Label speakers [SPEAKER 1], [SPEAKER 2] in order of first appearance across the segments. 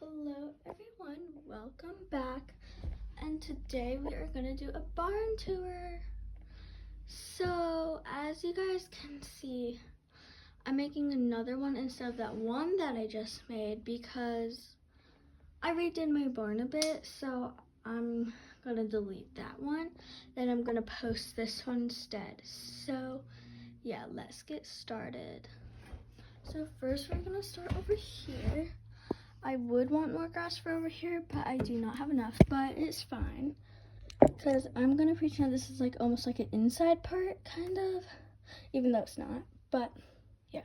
[SPEAKER 1] Hello everyone, welcome back, and today we are going to do a barn tour. So as you guys can see, I'm making another one instead of that one that I just made because I redid my barn a bit, so I'm going to delete that one. Then I'm going to post this one instead. So yeah, let's get started. So first we're going to start over here. I would want more grass for over here, but I do not have enough, but it's fine. Because I'm going to pretend this is like almost like an inside part, kind of. Even though it's not, but yeah.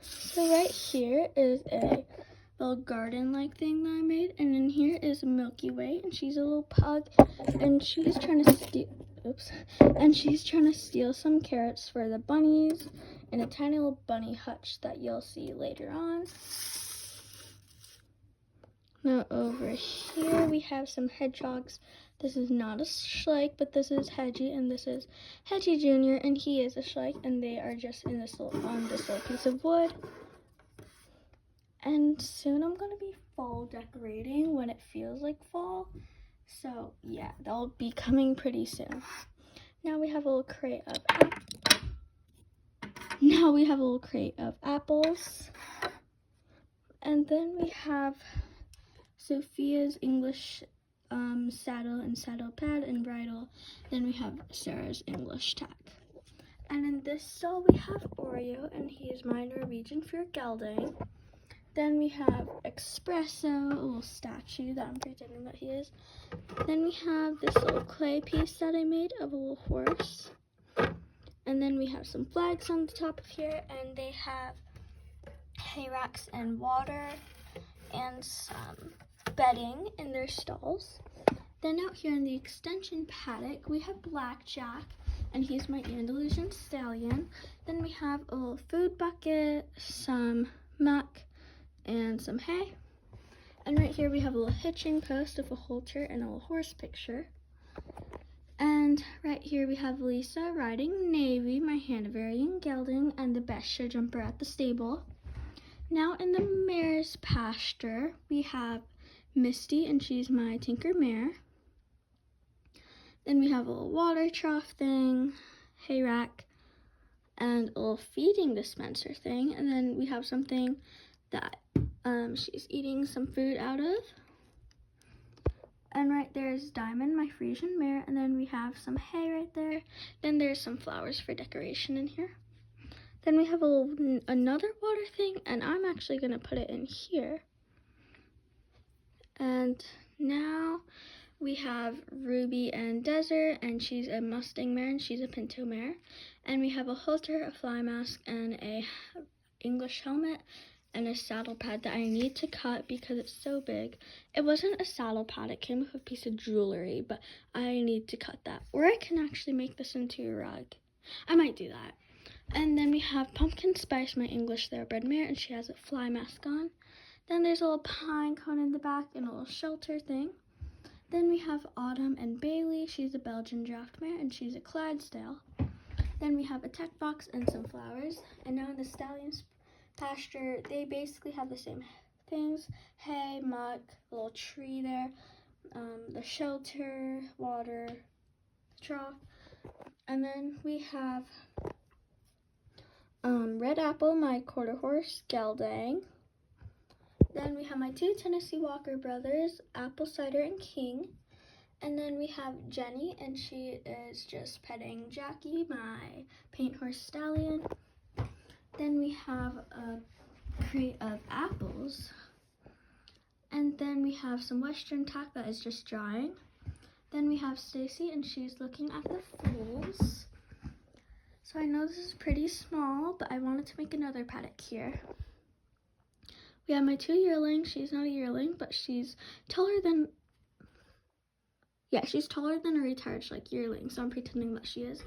[SPEAKER 1] So right here is a little garden-like thing that I made. And in here is Milky Way, and she's a little pug. And she's trying to steal some carrots for the bunnies in a tiny little bunny hutch that you'll see later on. Now over here we have some hedgehogs. This is not a shrike, but this is Hedgie, and this is Hedgie Jr., and he is a shrike, and they are just in this on this little piece of wood. And soon I'm going to be fall decorating when it feels like fall. So yeah, that'll be coming pretty soon. Now we have a little crate of apples. And then we have Sophia's English saddle and saddle pad and bridle. Then we have Sarah's English tag. And in this stall we have Oreo, and he is my Norwegian for gelding. Then we have Espresso, a little statue that I'm pretending that he is. Then we have this little clay piece that I made of a little horse. And then we have some flags on the top of here, and they have hay racks and water and some bedding in their stalls. Then out here in the extension paddock, we have Blackjack, and he's my Andalusian stallion. Then we have a little food bucket, some muck, and some hay. And right here we have a little hitching post of a halter and a little horse picture. And right here we have Lisa riding Navy, my Hanoverian gelding, and the best show jumper at the stable. Now in the mare's pasture, we have Misty, and she's my Tinker mare. Then we have a little water trough thing, hay rack, and a little feeding dispenser thing. And then we have something that she's eating some food out of. And right there is Diamond, my Frisian mare. And then we have some hay right there. Then there's some flowers for decoration in here. Then we have another water thing, and I'm actually going to put it in here. And now we have Ruby and Desert, and she's a Mustang mare, and she's a Pinto mare. And we have a halter, a fly mask, and a English helmet, and a saddle pad that I need to cut because it's so big. It wasn't a saddle pad, it came with a piece of jewelry, but I need to cut that. Or I can actually make this into a rug. I might do that. And then we have Pumpkin Spice, my English thoroughbred mare, and she has a fly mask on. Then there's a little pine cone in the back and a little shelter thing. Then we have Autumn and Bailey. She's a Belgian draft mare, and she's a Clydesdale. Then we have a tech box and some flowers. And now in the stallion's pasture, they basically have the same things: hay, muck, a little tree there, the shelter, water, trough. And then we have Red Apple, my quarter horse gelding. Then we have my two Tennessee Walker brothers, Apple Cider and King. And then we have Jenny, and she is just petting Jackie, my paint horse stallion. Then we have a crate of apples. And then we have some Western tack that is just drying. Then we have Stacy, and she's looking at the foals. So I know this is pretty small, but I wanted to make another paddock here. We have my two yearlings. She's not a yearling, but she's taller than a retired yearling, so I'm pretending that she is.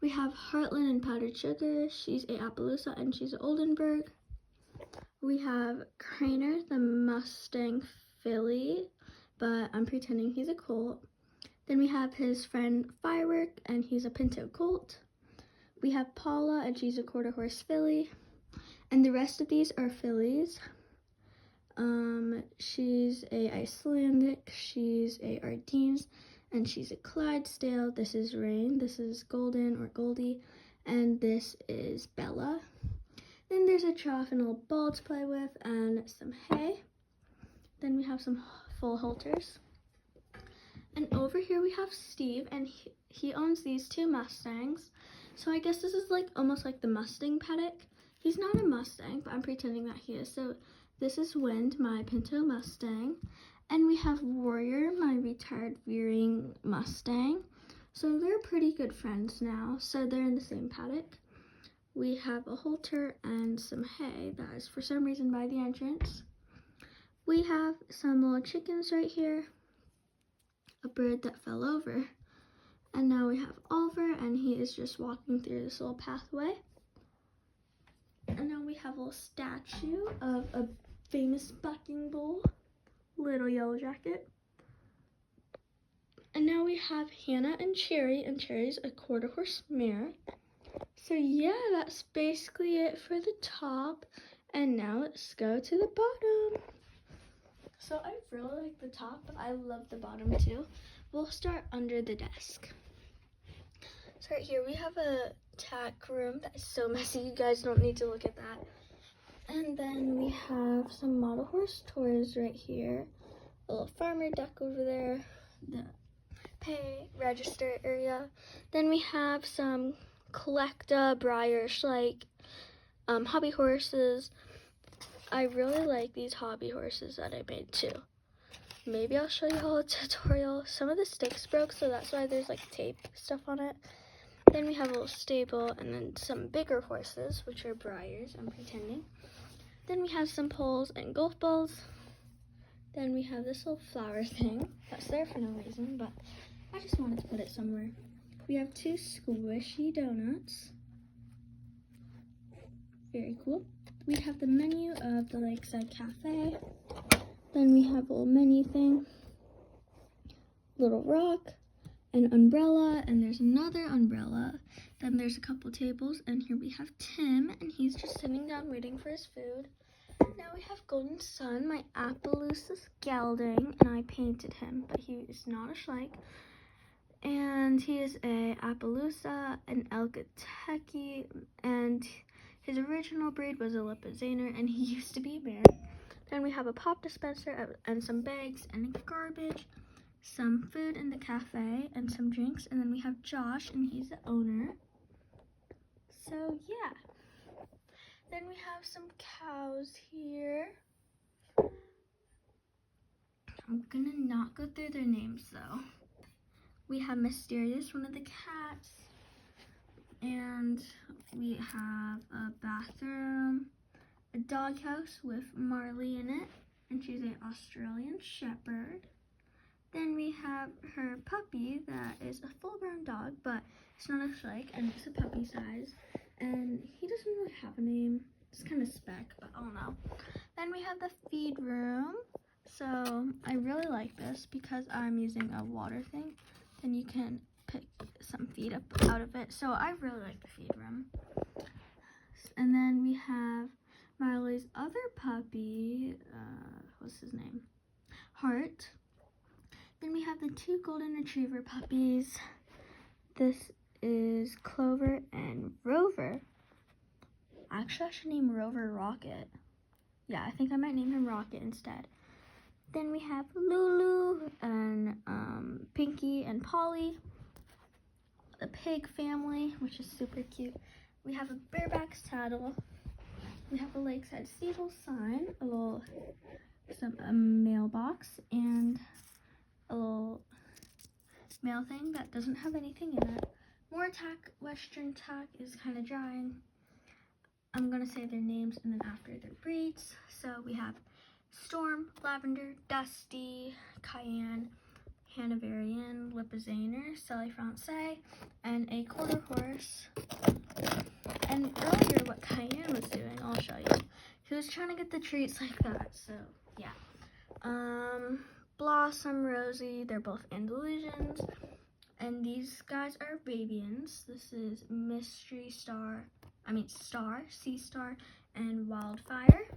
[SPEAKER 1] We have Heartland and Powdered Sugar. She's a Appaloosa, and she's an Oldenburg. We have Craner, the Mustang filly, but I'm pretending he's a colt. Then we have his friend Firework, and he's a Pinto colt. We have Paula, and she's a quarter horse filly. And the rest of these are fillies. She's a Icelandic, she's a Ardenes, and she's a Clydesdale. This is Rain, this is Golden or Goldie, and this is Bella. Then there's a trough and a little ball to play with and some hay. Then we have some full halters. And over here we have Steve, and he owns these 2 Mustangs. So I guess this is like almost like the Mustang paddock. He's not a Mustang, but I'm pretending that he is. So this is Wind, my Pinto Mustang. And we have Warrior, my retired veering Mustang. So they're pretty good friends now. So they're in the same paddock. We have a halter and some hay that is for some reason by the entrance. We have some little chickens right here. A bird that fell over. And now we have Oliver, and he is just walking through this little pathway. And now we have a little statue of a famous bucking bull, Little Yellow Jacket. And now we have Hannah and Cherry's a quarter horse mare. So yeah, that's basically it for the top. And now let's go to the bottom. So I really like the top, but I love the bottom too. We'll start under the desk. So right here we have a tack room that is so messy, you guys don't need to look at that. And then we have some model horse toys right here. A little farmer duck over there, the pay register area. Then we have some Collecta, Breyer, Schleich, hobby horses. I really like these hobby horses that I made too. Maybe I'll show you all a tutorial. Some of the sticks broke, so that's why there's like tape stuff on it. Then we have a little stable, and then some bigger horses, which are Breyers, I'm pretending. Then we have some poles and golf balls. Then we have this little flower thing that's there for no reason, but I just wanted to put it somewhere. We have 2 squishy donuts. Very cool. We have the menu of the Lakeside Cafe. Then we have a little menu thing, little rock, an umbrella, and there's another umbrella. Then there's a couple tables, and here we have Tim, and he's just sitting down waiting for his food. Now we have Golden Sun, my Appaloosa gelding, and I painted him, but he is not a Schleich. And he is a Appaloosa, an Elgateki, and his original breed was a Lipizzaner, and he used to be a bear. Then we have a pop dispenser and some bags and garbage, some food in the cafe and some drinks. And then we have Josh, and he's the owner. So yeah. Then we have some cows here. I'm gonna not go through their names though. We have Mysterious, one of the cats. And we have a bathroom, a doghouse with Marley in it, and she's an Australian Shepherd. Then we have her puppy that is a full-grown dog, but it's not a Schleich, and it's a puppy size. And he doesn't really have a name. It's kind of spec, but I don't know. Then we have the feed room. So I really like this because I'm using a water thing, and you can pick some feed up out of it. So I really like the feed room. And then we have Marley's other puppy, what's his name? Heart. Then we have the 2 golden retriever puppies. This is Clover and Rover. Actually, I should name Rover Rocket. Yeah, I think I might name him Rocket instead. Then we have Lulu and Pinky and Polly. The pig family, which is super cute. We have a bareback saddle. We have a Lakeside Stable sign, a mailbox, and a little mail thing that doesn't have anything in it. More tack. Western tack is kind of drying. I'm going to say their names and then after their breeds. So we have Storm, Lavender, Dusty, Cayenne, Hanoverian, Lipizzaner, Sally Francais, and a quarter horse. And earlier what Cayenne was doing, I'll show you. He was trying to get the treats like that, so yeah. Blossom, Rosie, they're both Andalusians. And these guys are Babians. This is Star, Sea Star, and Wildfire.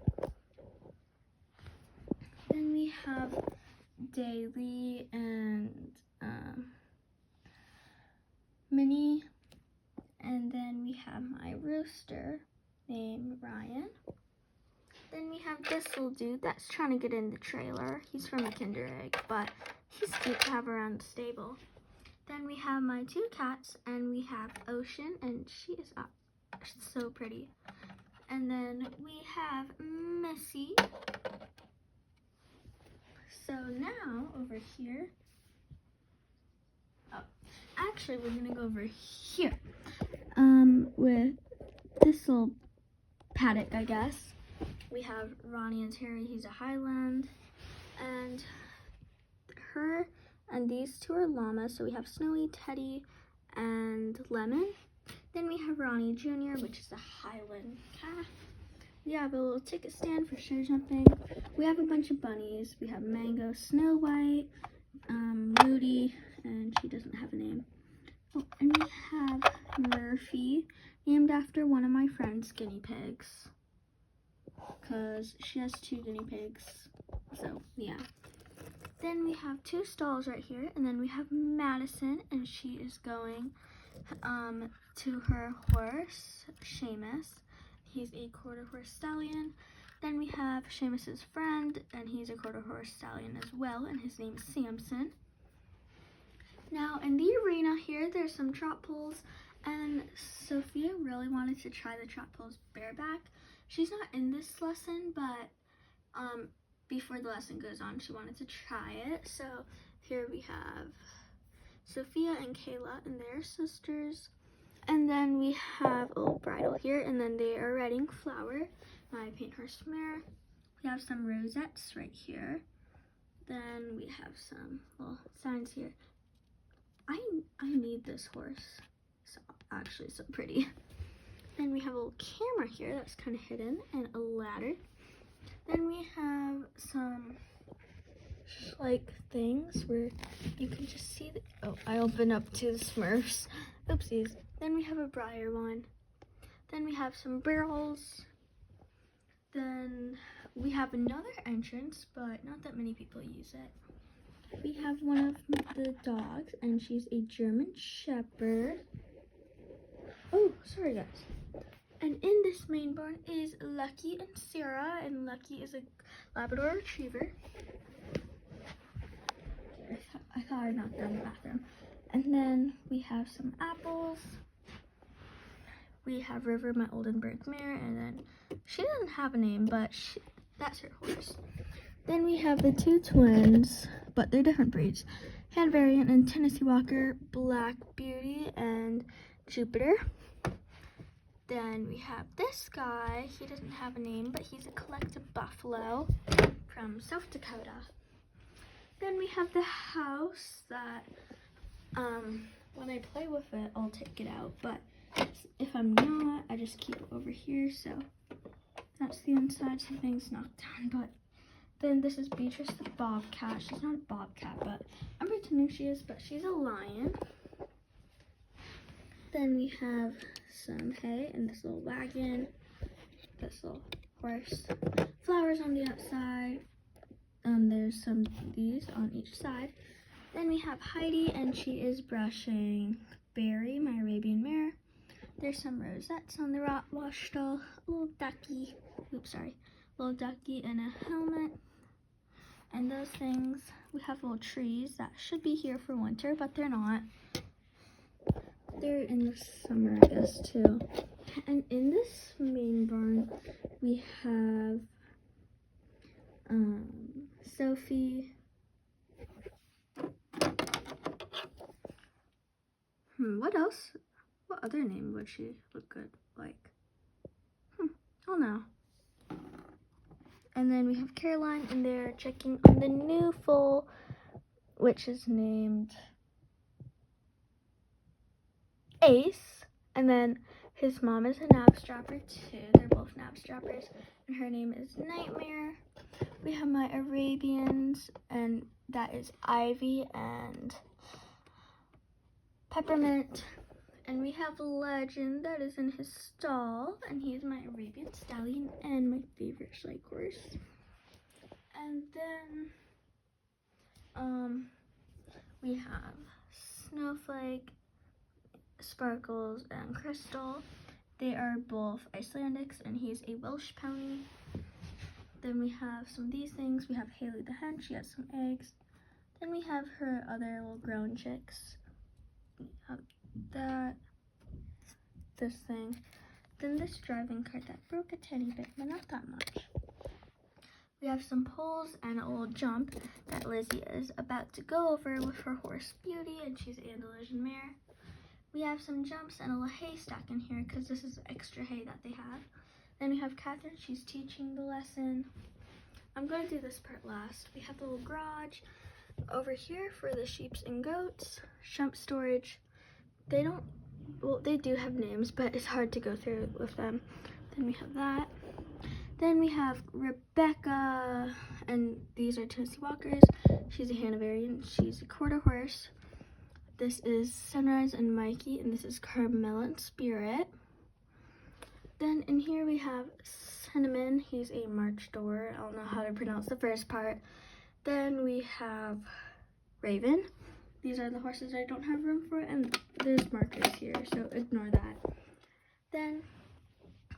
[SPEAKER 1] have Daily and Minnie. And then we have my rooster named Ryan. Then we have this little dude that's trying to get in the trailer. He's from a Kinder Egg, but he's cute to have around the stable. Then we have my 2 cats, and we have Ocean, and she is so pretty. And then we have Missy. So now over here, actually we're gonna go over here with this little paddock, I guess. We have Ronnie and Terry, he's a Highland, and her and these 2 are llamas. So we have Snowy, Teddy, and Lemon. Then we have Ronnie Jr., which is a Highland calf. We have a little ticket stand for show jumping. We have a bunch of bunnies. We have Mango, Snow White, Moody, and she doesn't have a name. Oh, and we have Murphy, named after one of my friend's guinea pigs, because she has 2 guinea pigs. So yeah. Then we have 2 stalls right here, and then we have Madison, and she is going to her horse, Seamus. He's a quarter horse stallion. Then we have Seamus's friend, and he's a quarter horse stallion as well, and his name is Samson. Now in the arena here, there's some trot poles, and Sophia really wanted to try the trot poles bareback. She's not in this lesson, but before the lesson goes on, she wanted to try it. So here we have Sophia and Kayla, and they're sisters. And then we have a little bridle here, and then they are writing flower. My paint horse mare. We have some rosettes right here. Then we have some little signs here. I need this horse. It's actually so pretty. Then we have a little camera here that's kind of hidden, and a ladder. Then we have some like things where you can just see the, oh, I opened up to the Smurfs. Oopsies. Then we have a briar one. Then we have some barrels. Then we have another entrance, but not that many people use it. We have one of the dogs, and she's a German Shepherd. Oh, sorry guys. And in this main barn is Lucky and Sarah, and Lucky is a Labrador Retriever. I thought I knocked down the bathroom. And then we have some apples. We have River, my Oldenburg mare, and then she doesn't have a name, but that's her horse. Then we have the 2 twins, but they're different breeds. Hanoverian and Tennessee Walker, Black Beauty and Jupiter. Then we have this guy. He doesn't have a name, but he's a collective buffalo from South Dakota. Then we have the house that, when I play with it, I'll take it out. But if I'm not, I just keep it over here. So that's the inside. Something's knocked down. But then this is Beatrice the bobcat. She's not a bobcat, but I'm pretending she is, but she's a lion. Then we have some hay and this little wagon, this little horse, flowers on the outside. There's some of these on each side. Then we have Heidi, and she is brushing Barry, my Arabian mare. There's some rosettes on the wash stall, a little ducky, little ducky in a helmet. And those things, we have little trees that should be here for winter, but they're not. They're in the summer, I guess, too. And in this main barn, we have Sophie. What else? What other name would she look good like? Oh no. And then we have Caroline, and they're checking on the new foal, which is named Ace. And then his mom is a knapstrapper too. They're both knapstrappers, and her name is Nightmare. We have my Arabians, and that is Ivy and Peppermint. And we have Legend that is in his stall, and he's my Arabian stallion and my favorite shake horse. And then We have Snowflake, Sparkles, and Crystal. They are both Icelandics, and he's a Welsh pony. Then we have some of these things. We have Haley the hen. She has some eggs. Then we have her other little grown chicks. We have that. This thing. Then this driving cart that broke a tiny bit, but not that much. We have some poles and a little jump that Lizzie is about to go over with her horse Beauty, and she's an Andalusian mare. We have some jumps and a little haystack in here because this is extra hay that they have. Then we have Catherine, she's teaching the lesson. I'm going to do this part last. We have the little garage over here for the sheeps and goats, shump storage. They do have names, but it's hard to go through with them. Then we have that. Then we have Rebecca, and these are Tennessee Walkers. She's a Hanoverian, she's a quarter horse. This is Sunrise and Mikey, and this is Carmela and Spirit. Then in here we have Cinnamon, he's a March door. I don't know how to pronounce the first part. Then we have Raven. These are the horses I don't have room for, and there's markers here, so ignore that. Then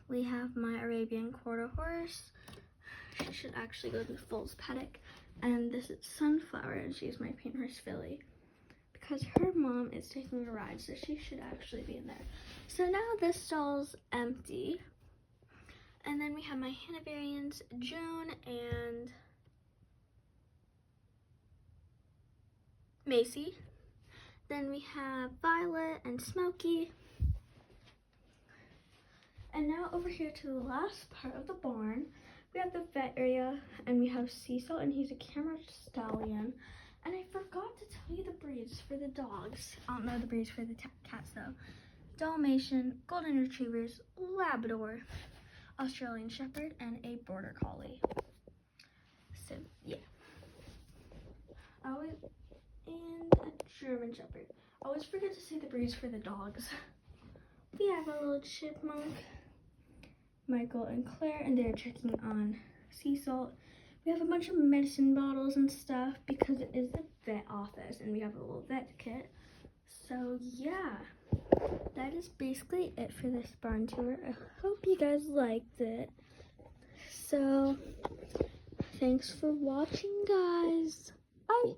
[SPEAKER 1] we have my Arabian quarter horse. She should actually go to the foals paddock. And this is Sunflower, and she's my paint horse filly, because her mom is taking a ride, so she should actually be in there. So now this stall's empty. And then we have my Hanoverians, June and Macy. Then we have Violet and Smokey. And now over here to the last part of the barn, we have the vet area, and we have Cecil, and he's a Camera Stallion. And I forgot to tell you the breeds for the dogs. I don't know the breeds for the cats though. Dalmatian, Golden Retrievers, Labrador, Australian Shepherd, and a Border Collie. So yeah. And a German Shepherd. I always forget to say the breeds for the dogs. We have a little chipmunk, Michael and Claire, and they're checking on Cecil. We have a bunch of medicine bottles and stuff because it is the vet office, and we have a little vet kit. So yeah, that is basically it for this barn tour. I hope you guys liked it. So thanks for watching, guys. Bye.